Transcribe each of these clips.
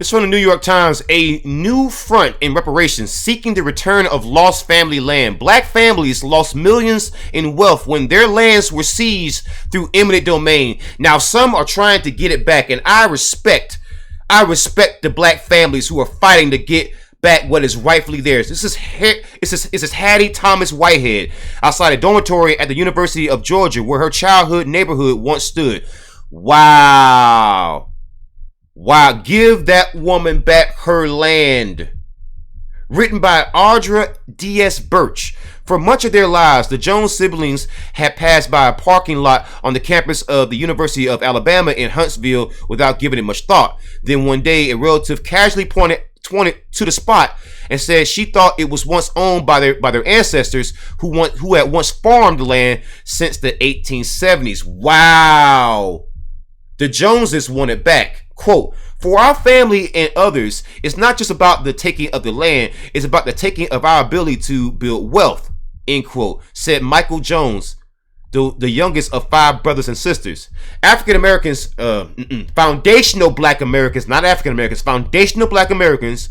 It's from the New York Times. A new front in reparations seeking the return of lost family land. Black families lost millions in wealth when their lands were seized through eminent domain. Now some are trying to get it back, and I respect the black families who are fighting to get back what is rightfully theirs. This is Hattie Thomas Whitehead outside a dormitory at the University of Georgia where her childhood neighborhood once stood. Wow. Give that woman back her land. Written by Audra D.S. Birch. For much of their lives, the Jones siblings had passed by a parking lot on the campus of the University of Alabama in Huntsville without giving it much thought. Then one day, a relative casually pointed to the spot and said she thought it was once owned by their ancestors who had once farmed the land since the 1870s. Wow. The Joneses want it back. Quote, for our family and others, it's not just about the taking of the land, it's about the taking of our ability to build wealth, end quote, said Michael Jones, the youngest of 5 brothers and sisters. African Americans, foundational black Americans, not African Americans, foundational black Americans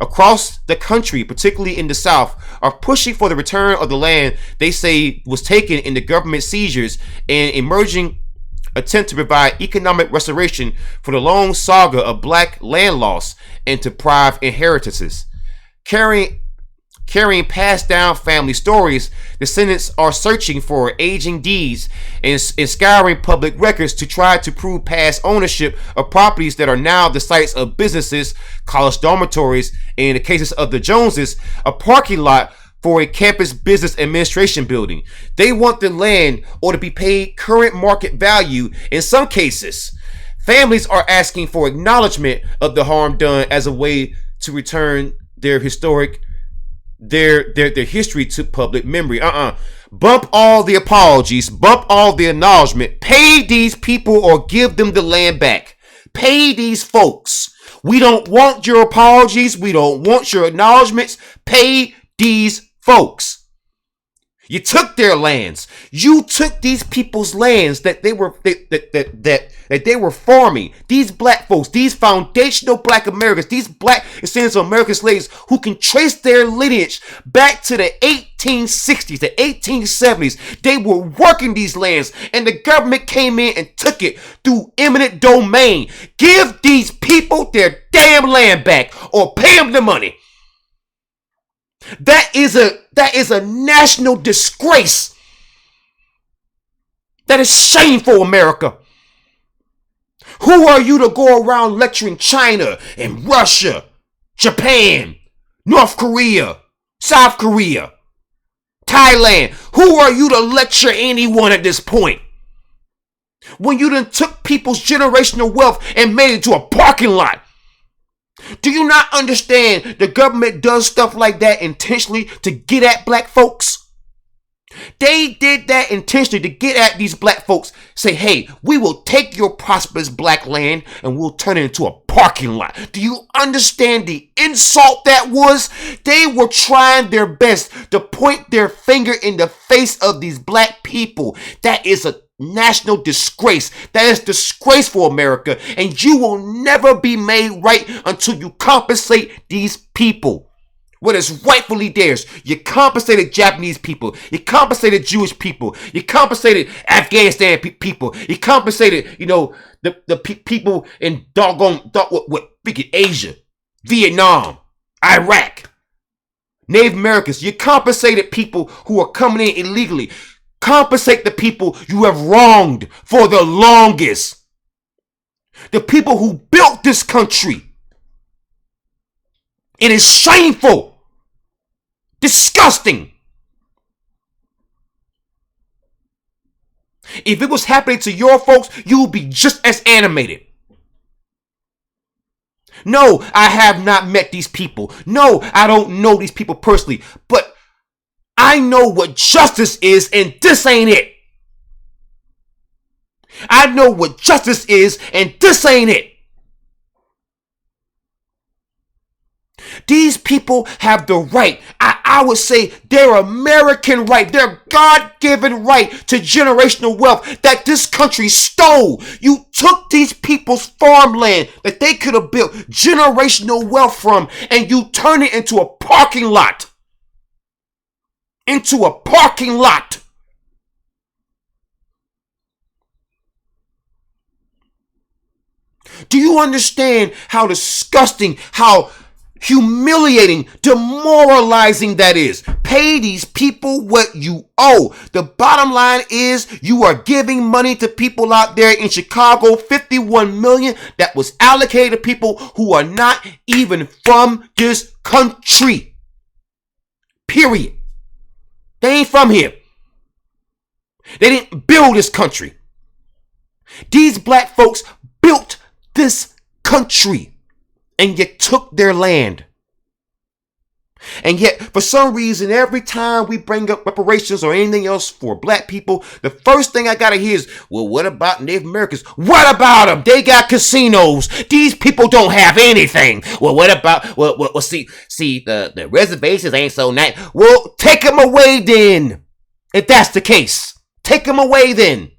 across the country, particularly in the South, are pushing for the return of the land they say was taken in the government seizures and emerging attempt to provide economic restoration for the long saga of black land loss and deprived inheritances. Carrying passed down family stories, descendants are searching for aging deeds and scouring public records to try to prove past ownership of properties that are now the sites of businesses, college dormitories, and in the cases of the Joneses, a parking lot for a campus business administration building. They want the land or to be paid current market value. In some cases, families are asking for acknowledgement of the harm done as a way to return their history to public memory. Bump all the apologies, bump all the acknowledgement. Pay these people or give them the land back. Pay these folks. We don't want your apologies. We don't want your acknowledgments. Pay these folks. You took their lands. You took these people's lands that they were farming. These black folks, these foundational black Americans, these black descendants of American slaves who can trace their lineage back to the 1860s, the 1870s. They were working these lands and the government came in and took it through eminent domain. Give these people their damn land back or pay them the money. That is a national disgrace. That is shameful, America. Who are you to go around lecturing China and Russia, Japan, North Korea, South Korea, Thailand? Who are you to lecture anyone at this point? When you done took people's generational wealth and made it to a parking lot. Do you not understand the government does stuff like that intentionally to get at black folks? They did that intentionally to get at these black folks. Say, hey, we will take your prosperous black land and we'll turn it into a parking lot. Do you understand the insult that was? They were trying their best to point their finger in the face of these black people. That is a national disgrace. That is disgraceful, America, and you will never be made right until you compensate these people what is rightfully theirs. You compensated Japanese people, you compensated Jewish people, you compensated Afghanistan people, you compensated the people in Asia, Vietnam, Iraq, Native Americans. You compensated people who are coming in illegally. Compensate the people you have wronged for the longest. The people who built this country. It is shameful. Disgusting. If it was happening to your folks, you would be just as animated. No, I have not met these people. No, I don't know these people personally. But I know what justice is, and this ain't it. I know what justice is, and this ain't it. These people have the right. I would say their American right, their God-given right to generational wealth that this country stole. You took these people's farmland that they could have built generational wealth from, and you turned it into a parking lot. Into a parking lot. Do you understand how disgusting, how humiliating, demoralizing that is? Pay these people what you owe. The bottom line is you are giving money to people out there in Chicago, 51 million that was allocated to people who are not even from this country. Period. They ain't from here. They didn't build this country. These black folks built this country, and you took their land. And yet, for some reason, every time we bring up reparations or anything else for black people, the first thing I gotta hear is, well, what about Native Americans? What about them? They got casinos. These people don't have anything. Well, what about, well, see, the reservations ain't so nice. Well, take them away then. If that's the case, take them away then.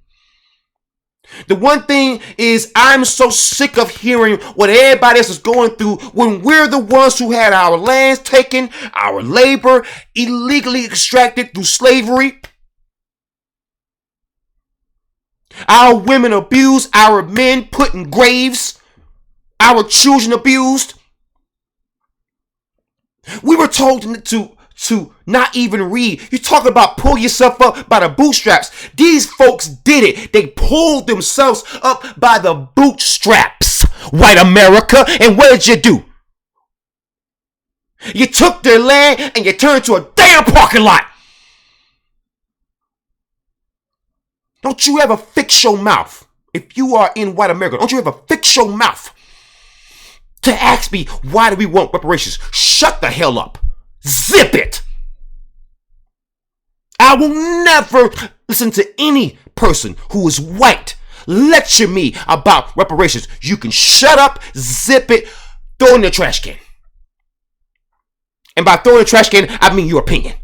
The one thing is, I'm so sick of hearing what everybody else is going through when we're the ones who had our lands taken, our labor illegally extracted through slavery, our women abused, our men put in graves, our children abused. We were told to not even read. You're talking about pull yourself up by the bootstraps. These folks did it. They pulled themselves up by the bootstraps, white America. And what did you do? You took their land and you turned it into a damn parking lot. Don't you ever fix your mouth. If you are in white America, don't you ever fix your mouth to ask me, why do we want reparations? Shut the hell up. Zip it. I will never listen to any person who is white lecture me about reparations. You can shut up, zip it, throw it in the trash can. And by throwing in the trash can, I mean your opinion.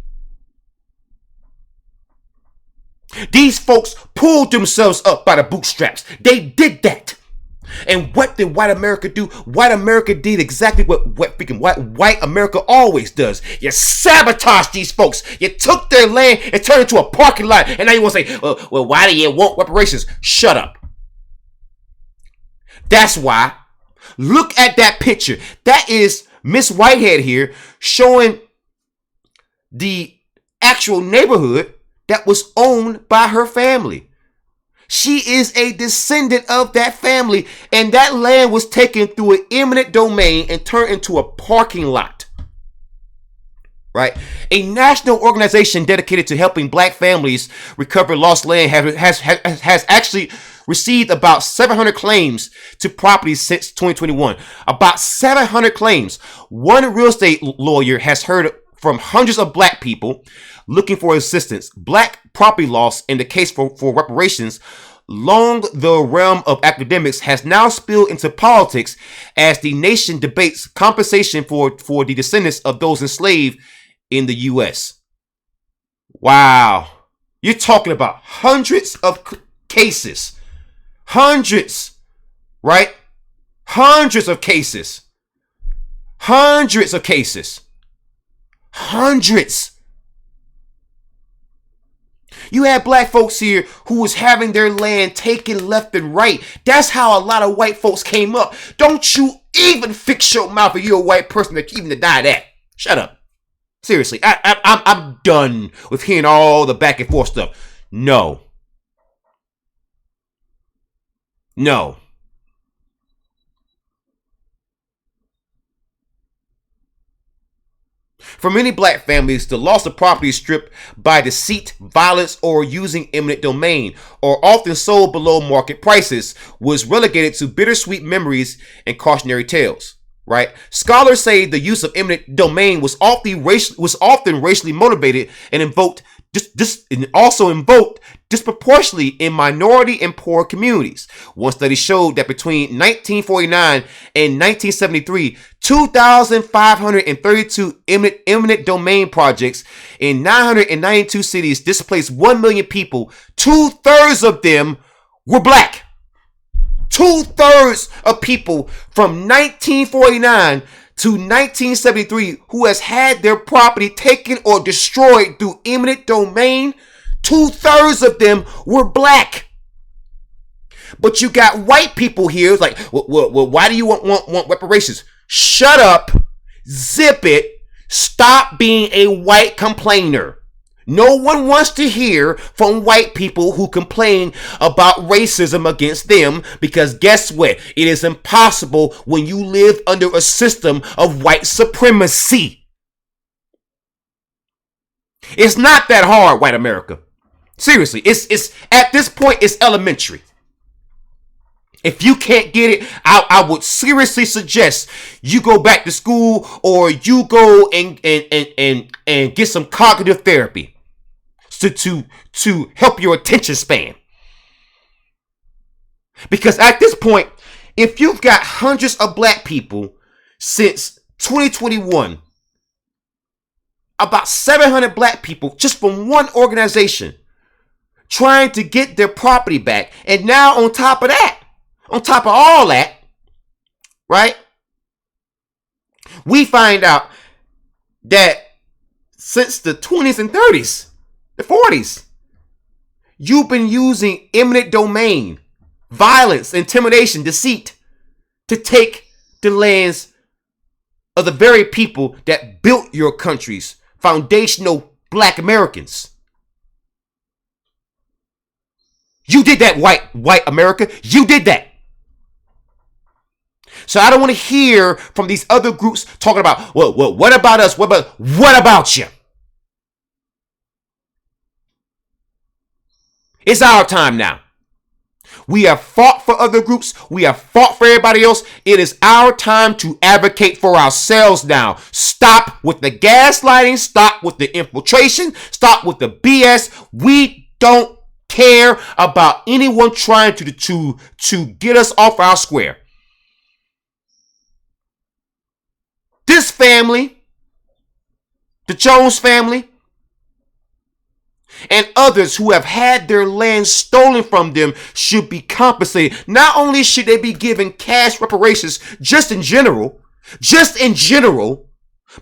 These folks pulled themselves up by the bootstraps. They did that. And what did white America do? White America did exactly what freaking white America always does. You sabotage these folks. You took their land and turned it into a parking lot. And now you want to say, well, why do you want reparations? Shut up. That's why. Look at that picture. That is Miss Whitehead here showing the actual neighborhood that was owned by her family. She is a descendant of that family, and that land was taken through an eminent domain and turned into a parking lot. Right? A national organization dedicated to helping black families recover lost land has actually received about 700 claims to properties since 2021. About 700 claims. One real estate lawyer has heard from hundreds of black people looking for assistance. Black property loss in the case for reparations, long the realm of academics, has now spilled into politics as the nation debates compensation for the descendants of those enslaved in the U.S. Wow. You're talking about hundreds of cases. Hundreds. Right? Hundreds of cases. Hundreds of cases. Hundreds. You had black folks here who was having their land taken left and right. That's how a lot of white folks came up. Don't you even fix your mouth if you're a white person to even deny that. Shut up. Seriously, I'm done with hearing all the back and forth stuff. No. No. For many black families, the loss of property stripped by deceit, violence, or using eminent domain, or often sold below market prices, was relegated to bittersweet memories and cautionary tales. Right? Scholars say the use of eminent domain was often racially motivated and invoked and also invoked disproportionately in minority and poor communities. One study showed that between 1949 and 1973, 2,532 eminent domain projects in 992 cities displaced 1 million people. 2/3 of them were black. 2/3 of people from 1949 to 1973 who has had their property taken or destroyed through eminent domain, 2/3 of them were black. But you got white people here like, well, why do you want reparations? Shut up, zip it, stop being a white complainer. No one wants to hear from white people who complain about racism against them, because guess what? It is impossible when you live under a system of white supremacy. It's not that hard, white America. Seriously, it's at this point, it's elementary. If you can't get it, I would seriously suggest you go back to school, or you go and get some cognitive therapy to help your attention span. Because at this point, if you've got hundreds of black people since 2021, about 700 black people just from one organization trying to get their property back, and now on top of all that, right, we find out that since the 20s and 30s, the 40s, you've been using eminent domain, violence, intimidation, deceit to take the lands of the very people that built your countries, foundational black Americans. You did that, white America. You did that. So I don't want to hear from these other groups talking about, well, what about us? What about you? It's our time now. We have fought for other groups. We have fought for everybody else. It is our time to advocate for ourselves now. Stop with the gaslighting. Stop with the infiltration. Stop with the BS. We don't care about anyone trying to get us off our square. This family, the Jones family, and others who have had their land stolen from them should be compensated. Not only should they be given cash reparations just in general,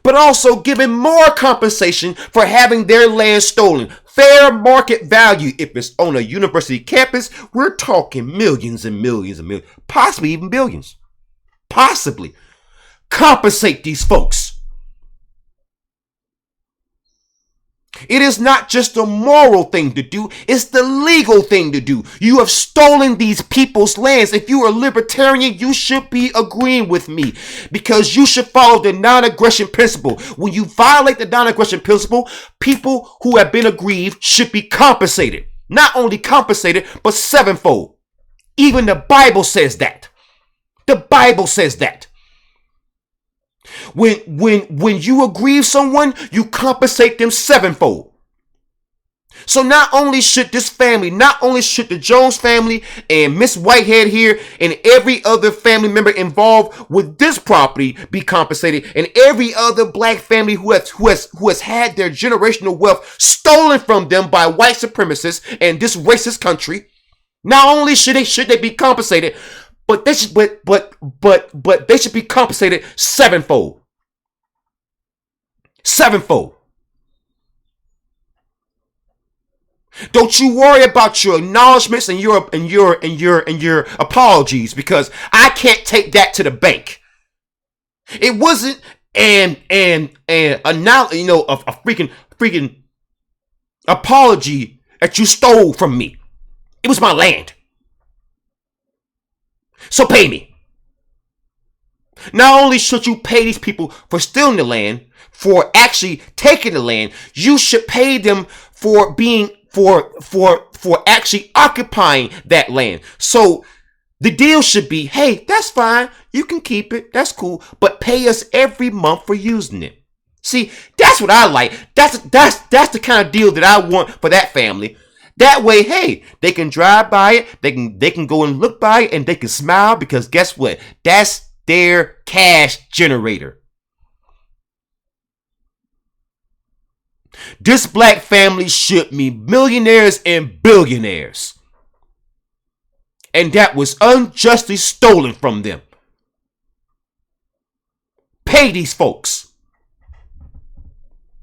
but also given more compensation for having their land stolen. Fair market value. If it's on a university campus, we're talking millions and millions and millions, possibly even billions. Possibly. Compensate these folks. It is not just a moral thing to do, it's the legal thing to do. You have stolen these people's lands. If you are libertarian, you should be agreeing with me, because you should follow the non-aggression principle. When you violate the non-aggression principle, people who have been aggrieved should be compensated. Not only compensated, but sevenfold. Even the Bible says that. The Bible says that. When you aggrieve someone, you compensate them sevenfold. So not only should this family, not only should the Jones family and Miss Whitehead here and every other family member involved with this property be compensated, and every other black family who has had their generational wealth stolen from them by white supremacists and this racist country, not only should they be compensated, but they should they should be compensated sevenfold. Sevenfold. Don't you worry about your acknowledgments and your apologies, because I can't take that to the bank. It wasn't a freaking apology that you stole from me. It was my land. So pay me. Not only should you pay these people for stealing the land, for actually taking the land, you should pay them for being for actually occupying that land. So the deal should be, hey, that's fine. You can keep it. That's cool. But pay us every month for using it. See, that's what I like. That's the kind of deal that I want for that family. That way, hey, they can drive by it, they can go and look by it, and they can smile because guess what? That's their cash generator. This black family should be millionaires and billionaires. And that was unjustly stolen from them. Pay these folks.